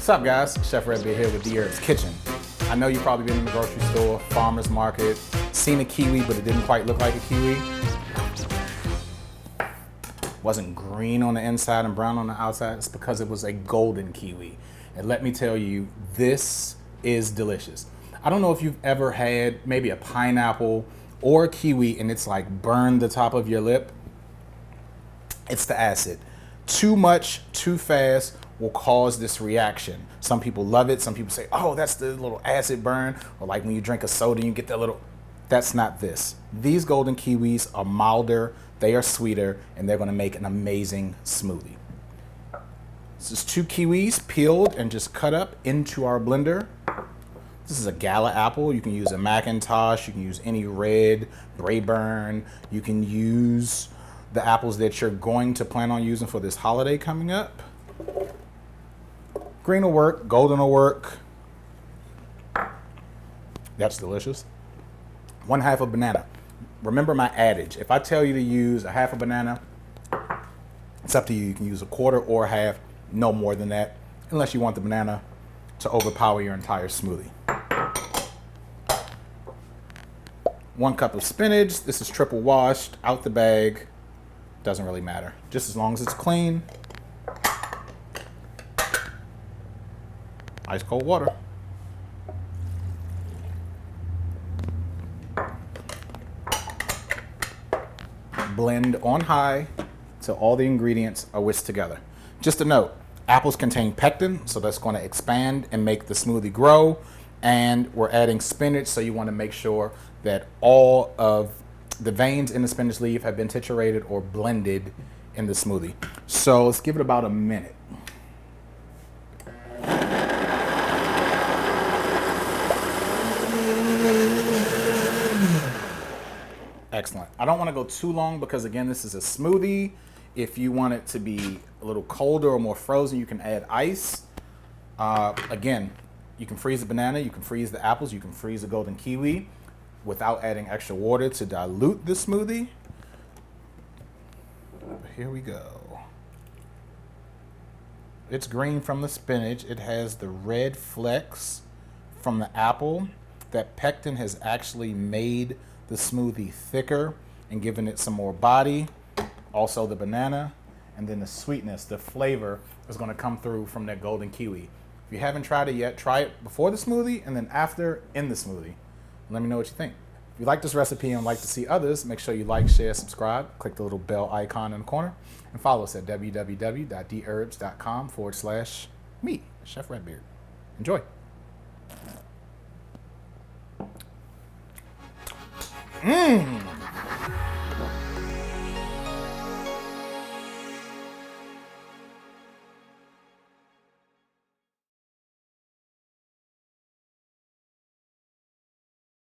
What's up, guys? Chef Redbeard here with Dherbs Kitchen. I know you've probably been in the grocery store, farmer's market, seen a kiwi, but it didn't quite look like a kiwi. Wasn't green on the inside and brown on the outside. It's because it was a golden kiwi. And let me tell you, this is delicious. I don't know if you've ever had maybe a pineapple or a kiwi and it's like burned the top of your lip. It's the acid. Too much, too fast will cause this reaction. Some people love it. Some people say, oh, that's the little acid burn. Or like when you drink a soda and you get that little, that's not this. These golden kiwis are milder, they are sweeter, and they're gonna make an amazing smoothie. This is 2 kiwis peeled and just cut up into our blender. This is a Gala apple. You can use a Macintosh, you can use any red, Braeburn. You can use the apples that you're going to plan on using for this holiday coming up. Green will work, golden will work. That's delicious. 1/2 a banana. Remember my adage, if I tell you to use a 1/2 a banana, it's up to you. You can use a 1/4 or 1/2, no more than that, unless you want the banana to overpower your entire smoothie. 1 cup of spinach. This is triple washed, out the bag. Doesn't really matter, just as long as it's clean. Ice cold water. Blend on high till all the ingredients are whisked together. Just a note, apples contain pectin, so that's going to expand and make the smoothie grow. And we're adding spinach, so you want to make sure that all of the veins in the spinach leaf have been triturated or blended in the smoothie. So let's give it about a minute. Excellent. I don't want to go too long because, again, this is a smoothie. If you want it to be a little colder or more frozen, you can add ice. Again, you can freeze the banana, you can freeze the apples, you can freeze the golden kiwi without adding extra water to dilute the smoothie. Here we go. It's green from the spinach. It has the red flecks from the apple. That pectin has actually made the smoothie thicker and given it some more body. Also the banana, and then the sweetness, the flavor is going to come through from that golden kiwi. If you haven't tried it yet, try it before the smoothie and then after in the smoothie. Let me know what you think. If you like this recipe and would like to see others, make sure you like, share, subscribe, click the little bell icon in the corner, and follow us at www.dherbs.com/me, Chef Redbeard. Enjoy. Mmm.